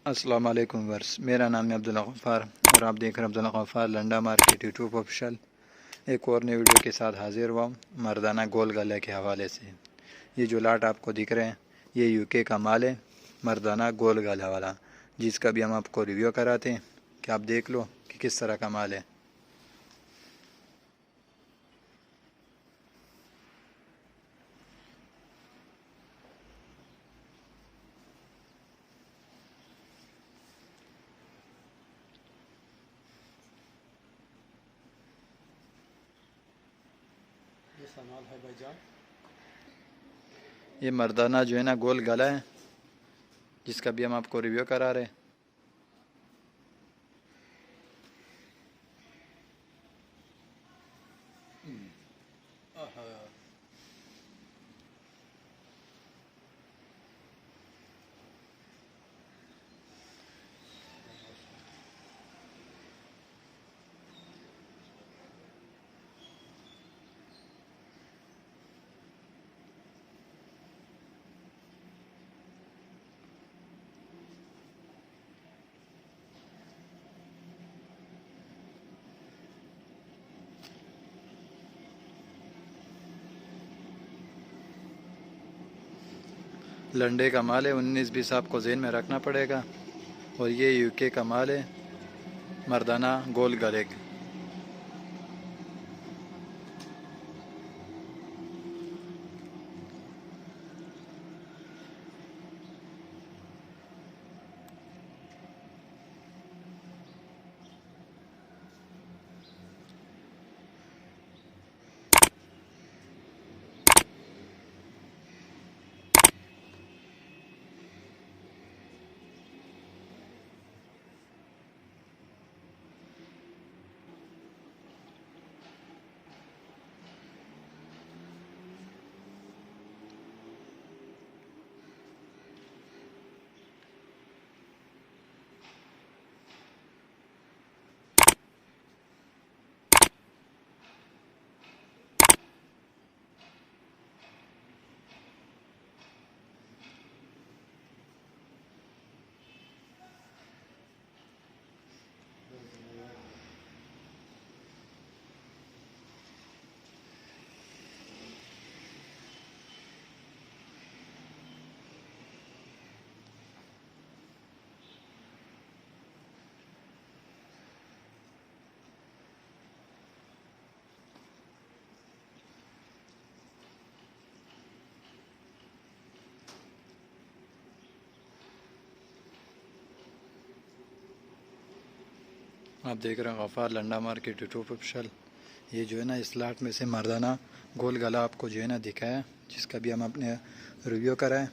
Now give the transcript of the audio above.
अस्सलाम वालेकुम वर्स, मेरा नाम है अब्दुल गफ़ार और आप देख रहे हैं Abdul Gaffar Landa market YouTube official. एक और नई वीडियो के साथ हाजिर हुआ मर्दाना गोल गले के हवाले से। ये जो लाट आपको दिख रहे हैं ये यूके का माल है, मर्दाना गोल गला वाला, जिसका भी हम आपको रिव्यू कराते हैं कि आप देख लो कि किस तरह का माल है। ये सामान है भाईजान। ये मर्दाना जो है ना गोल गला है, जिसका भी हम आपको रिव्यू करा रहे हैं। लंडे का माल है, 19-20 आपको जेन में रखना पड़ेगा। और ये यूके का माल है, मर्दाना गोल गले। आप देख रहे हैं Gaffar Landa market YouTube official. ये जो है ना इस लाट में से मर्दाना गोल गला आपको जो है ना दिखाया, जिसका भी हम अपने रिव्यू कराएं।